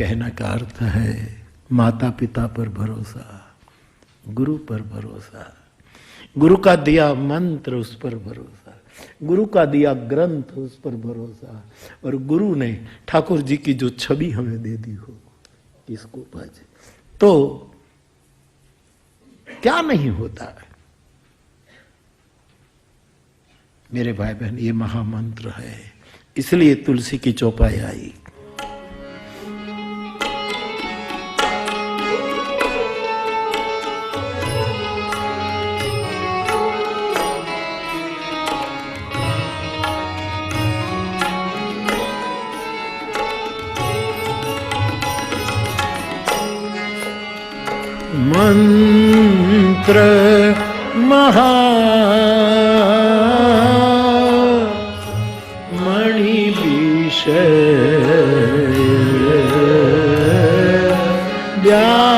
कहने का अर्थ है माता पिता पर भरोसा, गुरु पर भरोसा, गुरु का दिया मंत्र उस पर भरोसा, गुरु का दिया ग्रंथ उस पर भरोसा, और गुरु ने ठाकुर जी की जो छवि हमें दे दी हो इसको भज, तो क्या नहीं होता है। मेरे भाई बहन, ये महामंत्र है, इसलिए तुलसी की चौपाई आई। मंत्र महामणि विषय ज्ञान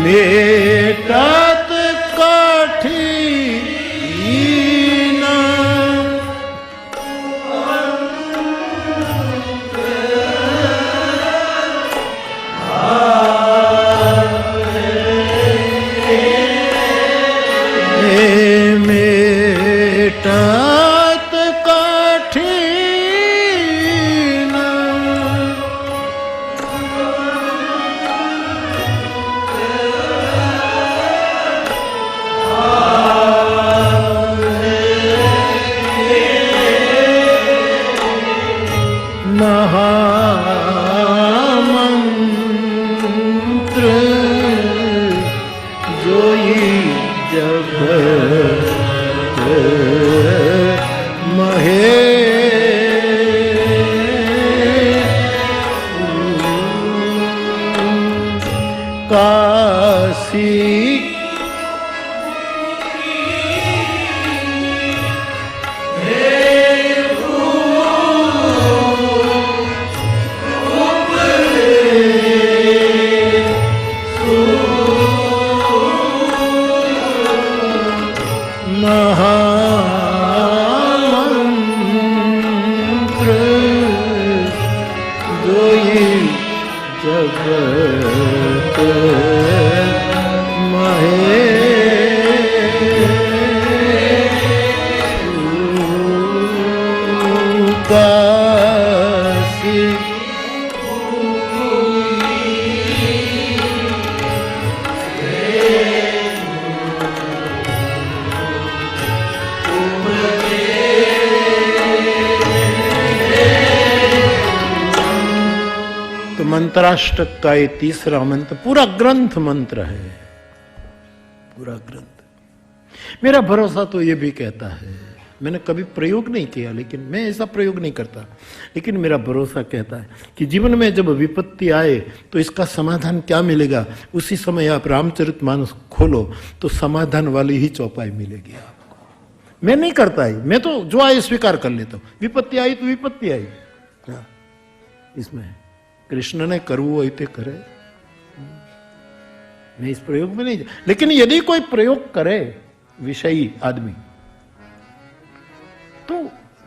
मेटत कठिन मेटत कठिन महामंत्र जोई जगत महे काशी महामंत्र जोई जगत महे काशी तो मंत्राष्टक का ये तीसरा मंत्र पूरा ग्रंथ मंत्र है, पूरा ग्रंथ। मेरा भरोसा तो ये भी कहता है, मैंने कभी प्रयोग नहीं किया, लेकिन मैं ऐसा प्रयोग नहीं करता, लेकिन मेरा भरोसा कहता है कि जीवन में जब विपत्ति आए तो इसका समाधान क्या मिलेगा। उसी समय आप रामचरितमानस खोलो तो समाधान वाली ही चौपाई मिलेगी आपको। मैं नहीं करता है, मैं तो जो आए स्वीकार कर लेता हूं। विपत्ति आई तो विपत्ति आई, इसमें कृष्ण ने करवो ऐते करे, मैं इस प्रयोग में नहीं। लेकिन यदि कोई प्रयोग करे विषयी आदमी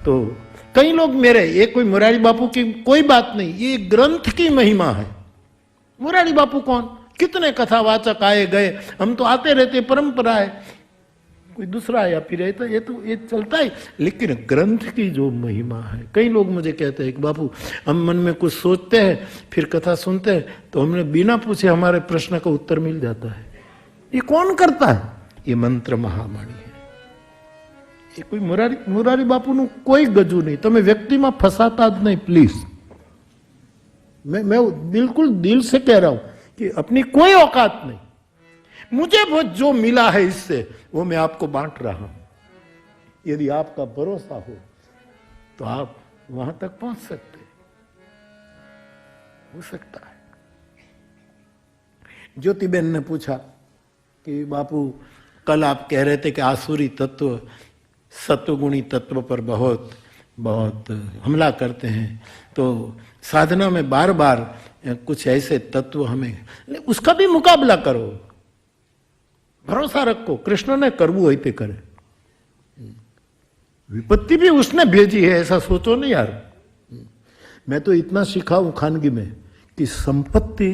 तो कई लोग मेरे, ये कोई मुरारी बापू की कोई बात नहीं, ये ग्रंथ की महिमा है। मुरारी बापू कौन, कितने कथावाचक आए गए, हम तो आते रहते, परंपरा है, कोई दूसरा आया फिर ये चलता है। लेकिन ग्रंथ की जो महिमा है, कई लोग मुझे कहते हैं कि बापू हम मन में कुछ सोचते हैं, फिर कथा सुनते हैं तो हमने बिना पूछे हमारे प्रश्न का उत्तर मिल जाता है। ये कौन करता है? ये मंत्र महामणि है। ये कोई मुरारी बापू नु कोई गजू नहीं, તમે વ્યક્તિમાં ફસાતા જ नहीं प्लीज। मैं बिल्कुल दिल से कह रहा हूं कि अपनी कोई औकात नहीं, मुझे वो जो मिला है इससे वो मैं आपको बांट रहा हूं। यदि आपका भरोसा हो तो आप वहां तक पहुंच सकते, हो सकता है। ज्योतिबेन ने पूछा कि बापू कल आप कह रहे थे कि आसुरी तत्व सत्वगुणी तत्व पर बहुत बहुत हमला करते हैं, तो साधना में बार बार कुछ ऐसे तत्व हमें, उसका भी मुकाबला करो, भरोसा रखो। कृष्ण ने करवू होते करे, विपत्ति भी उसने भेजी है, ऐसा सोचो नहीं यार। मैं तो इतना सीखा हूं खानगी में कि संपत्ति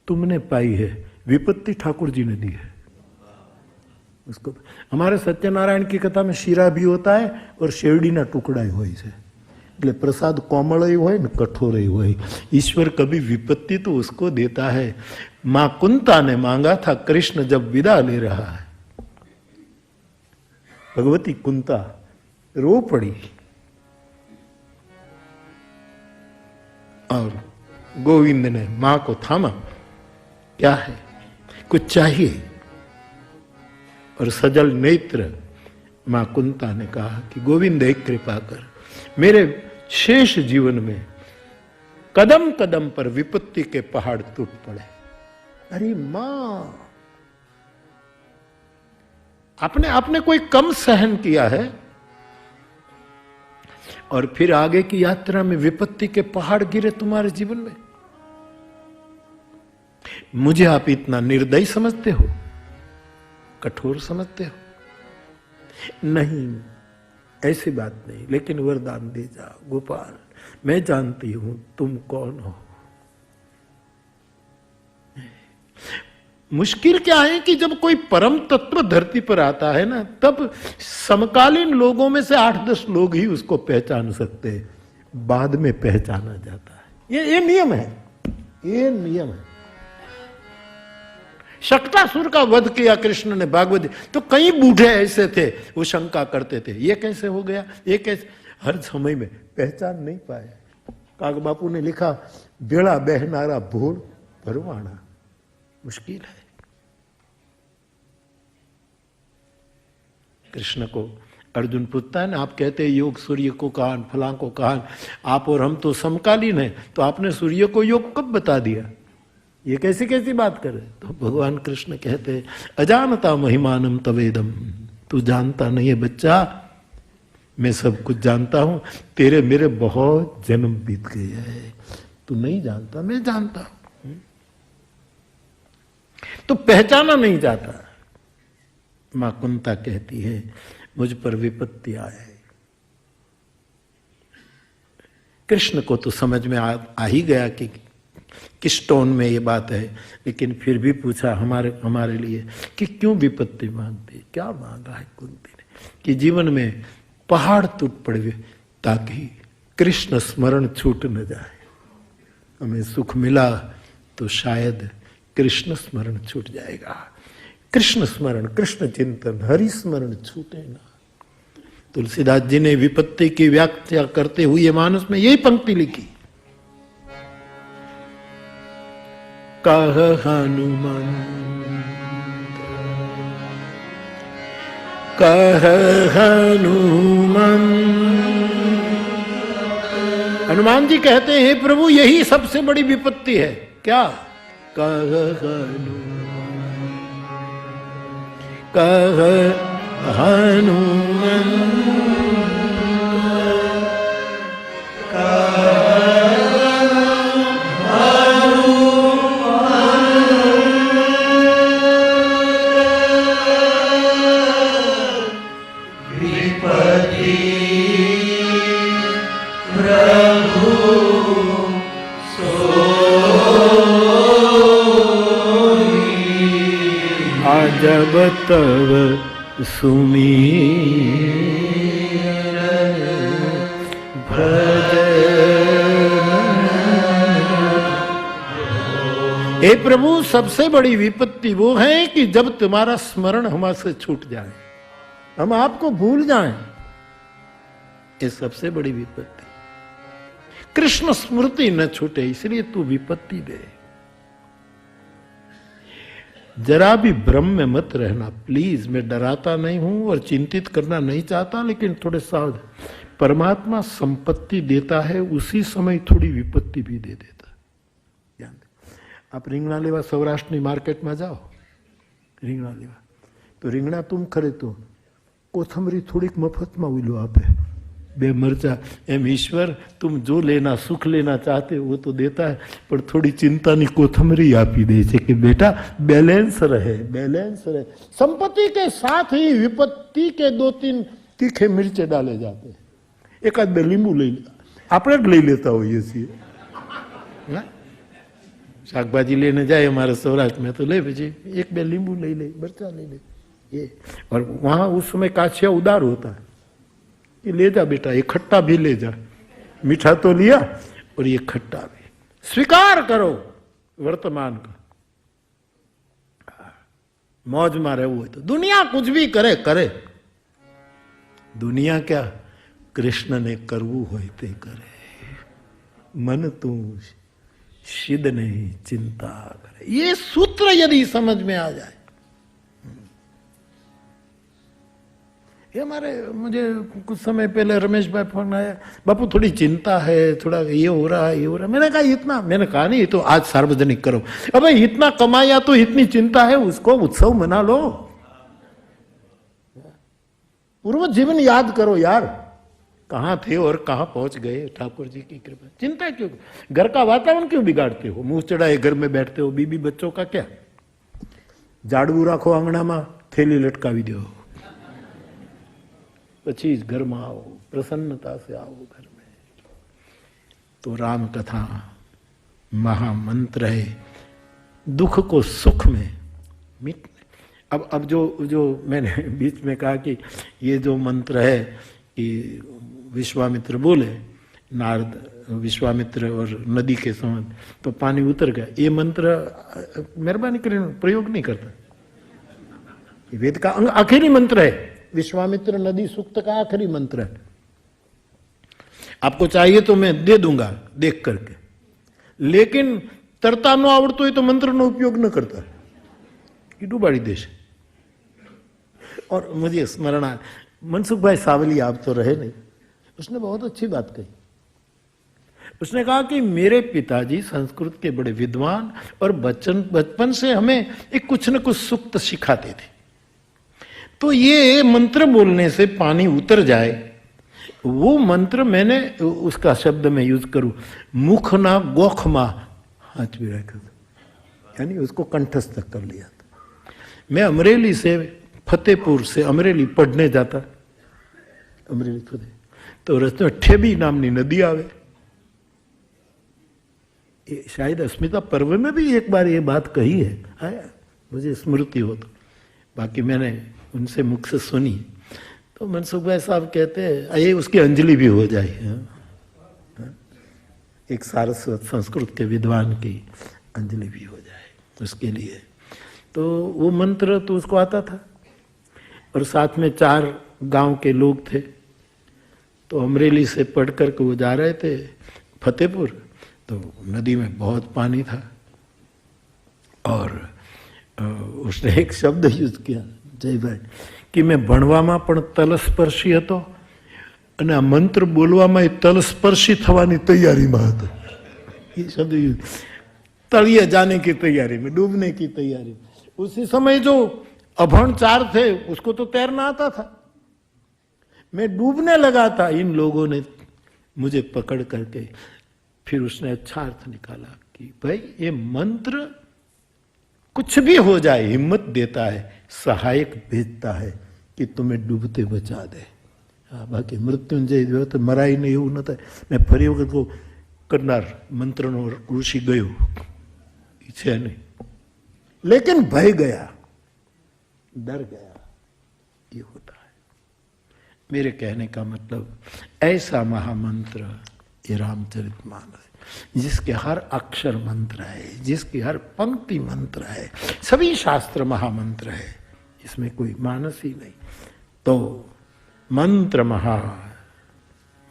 तुमने पाई है, विपत्ति ठाकुर जी ने दी है उसको। हमारे सत्यनारायण की कथा में शीरा भी होता है और शेरडी ना टुकड़ा हो છે, એટલે प्रसाद कोमल हो न कठोर हो। ईश्वर कभी विपत्ति तो उसको देता है। मां कुंता ने मांगा था, कृष्ण जब विदा ले रहा है, भगवती कुंता रो पड़ी और गोविंद ने मां को थामा, क्या है, कुछ चाहिए? और सजल नेत्र मां कुंता ने कहा कि गोविंद एक कृपा कर, मेरे शेष जीवन में कदम कदम पर विपत्ति के पहाड़ टूट पड़े। अरे मां, आपने कोई कम सहन किया है और फिर आगे की यात्रा में विपत्ति के पहाड़ गिरे तुम्हारे जीवन में? मुझे आप इतना निर्दयी समझते हो, कठोर समझते हो? नहीं, ऐसी बात नहीं, लेकिन वरदान दे जाओ गोपाल, मैं जानती हूं तुम कौन हो। मुश्किल क्या है कि जब कोई परम तत्व धरती पर आता है ना, तब समकालीन लोगों में से 8-10 लोग ही उसको पहचान सकते हैं, बाद में पहचाना जाता है। ये नियम है, ये नियम है। शक्तासुर का वध किया कृष्ण ने भागवत, तो कई बूढ़े ऐसे थे वो शंका करते थे, ये कैसे हो गया, ये कैसे, हर समय में पहचान नहीं पाए। काग बापू ने लिखा, बेड़ा बहनारा भोर भरवाना, मुश्किल है। कृष्ण को अर्जुन पूछता है ना, आप कहते हैं योग सूर्य को कान, फलां को कान, आप और हम तो समकालीन हैं, तो आपने सूर्य को योग कब बता दिया? ये कैसी कैसी बात करे? तो भगवान कृष्ण कहते हैं, अजानता महिमानम तवेदम, तू जानता नहीं है बच्चा, मैं सब कुछ जानता हूं, तेरे मेरे बहुत जन्म बीत गए हैं, तू नहीं जानता, मैं जानता हूं। तो पहचाना नहीं जाता। मां कुंता कहती है, मुझ पर विपत्ति आए। कृष्ण को तो समझ में आ ही गया कि किस टोन में ये बात है, लेकिन फिर भी पूछा हमारे लिए कि क्यों विपत्ति मांगती, क्या मांगा है कुंती ने? कि जीवन में पहाड़ टूट पड़े ताकि कृष्ण स्मरण छूट न जाए। हमें सुख मिला तो शायद कृष्ण स्मरण छूट जाएगा। कृष्ण स्मरण, कृष्ण चिंतन, हरि स्मरण छूटे ना। तुलसीदास जी ने विपत्ति की व्याख्या करते हुए मानस में यही पंक्ति लिखी, कह हनुमान, कह हनुमान। हनुमान जी कहते हैं, प्रभु यही सबसे बड़ी विपत्ति है। क्या? कह हनुमान, कह हनुमान, जब तब सुमीर भजन। हे प्रभु, सबसे बड़ी विपत्ति वो है कि जब तुम्हारा स्मरण हमसे छूट जाए, हम आपको भूल जाएं, ये सबसे बड़ी विपत्ति। कृष्ण स्मृति न छूटे, इसलिए तू विपत्ति दे। जरा भी भ्रम में मत रहना प्लीज। मैं डराता नहीं हूं और चिंतित करना नहीं चाहता, लेकिन थोड़े सावधान। परमात्मा संपत्ति देता है, उसी समय थोड़ी विपत्ति भी दे देता। ध्यान दे। आप રીંગણા લેવા સૌરાષ્ટ્રની માર્કેટમાં જાઓ, રીંગણા લેવા, તો રીંગણા तुम खरीदो, कोथमरी थोड़ीक મફતમાં ઉલો આપે, 2 મરચા। એમ ઈશ્વર तुम जो लेना सुख लेना चाहते हो वो तो देता है, पर थोड़ी चिंतानी कोथमरी आपी दे છે कि बेटा बैलेंस रहे, बैलेंस रहे। संपत्ति के साथ ही विपत्ति के 2-3 तीखे मिर्चे डाले जाते हैं, एक आध बे लींबू ले આપણે જ લઈ લેતા હોઈએ છીએ ના શાકભાજી लेने जाए हमारे सौराष्ट्र में तो ले પછી एक बे लींबू ले ले, मिर्चा ले ले ये। और वहां उस समय काछिया उदार होता है कि ले जा बेटा, ये खट्टा भी ले जा, मीठा तो लिया और ये खट्टा भी स्वीकार करो वर्तमान का। मौज में रहવું હોય तो दुनिया कुछ भी करे करे, दुनिया क्या कृष्ण ने करवू होय ते करे, मन तू सिद्ध नहीं चिंता करे। ये सूत्र यदि समझ में आ जाए, ये हमारे मुझे कुछ समय पहले रमेश भाई फोन आया, बापू थोड़ी चिंता है, थोड़ा ये हो रहा है ये हो रहा है। मैंने कहा इतना, मैंने कहा नहीं तो आज सार्वजनिक करो, अबे इतना कमाया तो इतनी चिंता है, उसको उत्सव मना लो, पूर्व जीवन याद करो यार, कहां थे और कहां पहुंच गए ठाकुर जी की कृपा। चिंता क्यों, घर का वातावरण क्यों बिगाड़ते हो, मुंह चढ़ाए घर में बैठते हो, बीबी बच्चों का क्या, जाड़वू राखो आंगणा में, थैली लटकावी दो, પછી घर में आओ, प्रसन्नता से आओ घर में। तो राम कथा महामंत्र है, दुख को सुख में मिट। अब जो मैंने बीच में कहा कि ये जो मंत्र है कि विश्वामित्र बोले, नारद विश्वामित्र और नदी के समान तो पानी उतर गया, ये मंत्र मेहरबानी कर प्रयोग नहीं करता, वेद का आखिरी मंत्र है, विश्वामित्र नदी सूक्त का आखिरी मंत्र है। आपको चाहिए तो मैं दे दूंगा देख करके, लेकिन तरता न आवड़तो है तो मंत्र नो उपयोग न करता कि डूबाड़ी देश। और मुझे स्मरण आया, मनसुख भाई सावली आप तो रहे नहीं, उसने बहुत अच्छी बात कही। उसने कहा कि मेरे पिताजी संस्कृत के बड़े विद्वान और बचपन से हमें एक कुछ न कुछ सूक्त सिखाते थे, तो ये मंत्र बोलने से पानी उतर जाए, वो मंत्र मैंने उसका शब्द में यूज करूं, मुख ना गोख मा हाथ भी रखा, यानी उसको कंठस्थ कर लिया था। मैं अमरेली से फतेहपुर से अमरेली पढ़ने जाता, अमरेली फतेह, तो रस्ते में ठेबी नामनी नदी आवे, शायद अस्मिता पर्व में भी एक बार ये बात कही है, आया मुझे स्मृति हो तो, बाकी मैंने उनसे मुख से सुनी। तो मनसुख भाई साहब कहते हैं ये उसकी अंजलि भी हो जाए, एक सारस्वत संस्कृत के विद्वान की अंजलि भी हो जाए उसके लिए। तो वो मंत्र तो उसको आता था, और साथ में 4 गांव के लोग थे, तो अमरेली से पढ़ करके वो जा रहे थे फतेहपुर, तो नदी में बहुत पानी था, और उसने एक शब्द यूज किया जयभाई कि मैं ભણવામાં પણ તલસ્પર્શી હતો અને આ મંત્ર બોલવામાં તલસ્પર્શી થવાની તૈયારીમાં હતો। ये शब्द तलिए जाने की तैयारी में, डूबने की तैयारी में। उसी समय जो अभण 4 थे उसको तो तैरना आता था, मैं डूबने लगा था, इन लोगों ने मुझे पकड़ करके, फिर उसने अच्छा अर्थ निकाला कि भाई ये मंत्र कुछ भी हो जाए हिम्मत देता है, सहायक भेजता है कि तुम्हें डूबते बचा दे। बाकी मृत्युंजय तो मराई नहीं એવું ન થાય। मैं ફરી વખત को करनार मंत्रનો ऋषि गयो છે नहीं, लेकिन भय गया, डर गया, ये होता है। मेरे कहने का मतलब ऐसा महामंत्र ये रामचरितमानस, जिसके हर अक्षर मंत्र है, जिसकी हर पंक्ति मंत्र है, सभी शास्त्र महामंत्र है, इसमें कोई मानस ही नहीं। तो मंत्र महा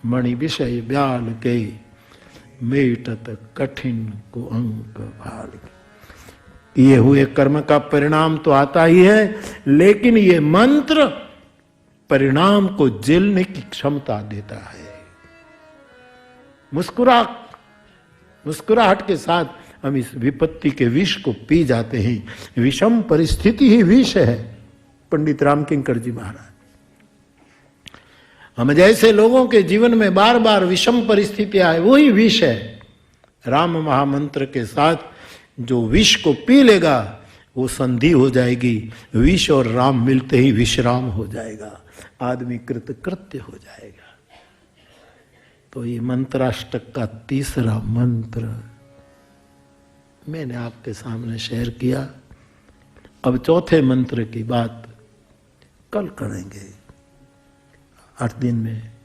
मणि विषय ब्याल के मेटत कठिन को अंक भाल। ये हुए कर्म का परिणाम तो आता ही है, लेकिन ये मंत्र परिणाम को झेलने की क्षमता देता है। मुस्कुराहट के साथ हम इस विपत्ति के विष को पी जाते हैं। विषम परिस्थिति ही विष है, पंडित रामकिंकर जी महाराज। हम जैसे लोगों के जीवन में बार बार विषम परिस्थितियां आए, वही विष है। राम महामंत्र के साथ जो विष को पी लेगा वो संधि हो जाएगी, विष और राम मिलते ही विश्राम हो जाएगा। आदमी कृतकृत्य हो जाएगा। तो ये मंत्राष्टक का तीसरा मंत्र मैंने आपके सामने शेयर किया। अब चौथे मंत्र की बात कल करेंगे 8 दिन में।